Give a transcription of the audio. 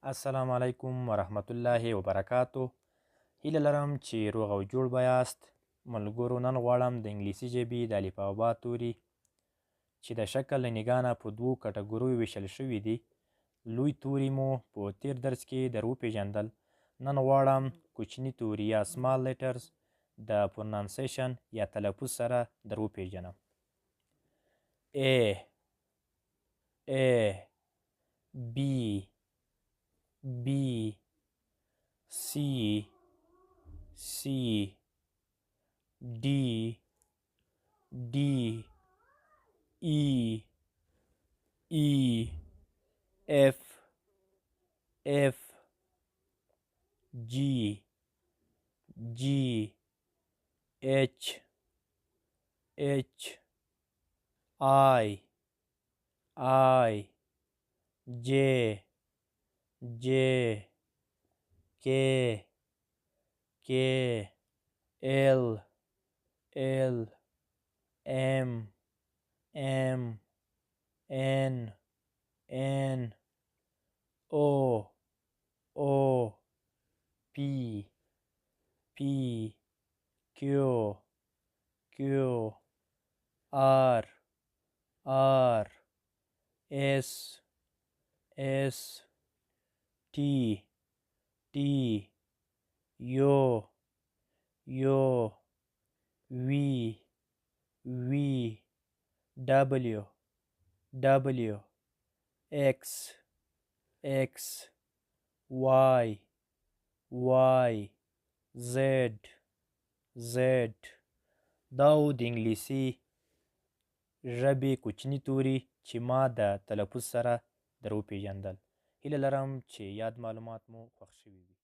السلام علیکم ورحمت الله وبرکاتو. هیله لرم چې روغ او جوړ به یاست. ملګرو، نن غواړم د انګلیسي ژبې د الف او با توري چې د شکل له نګاه نه په دوو کټګوریو ویشل شوي دي، لوی توري مو په تیر درس کې در وپېژندل. نن غواړم کوچني توري یا سمال لیټرز د پرونانسیشن یا تلفظ سره در وپېژنم. A B B C C D D E E F F G G H H I J J K K L L M M N N O O P P Q Q R R S S T T U V W X Y Z دا و د انګلیسي ژبې کوچني توري چې ما د تلفظ سره در وپېژندل. هیله لرم چې یاد معلومات مو خوښ شوي وي.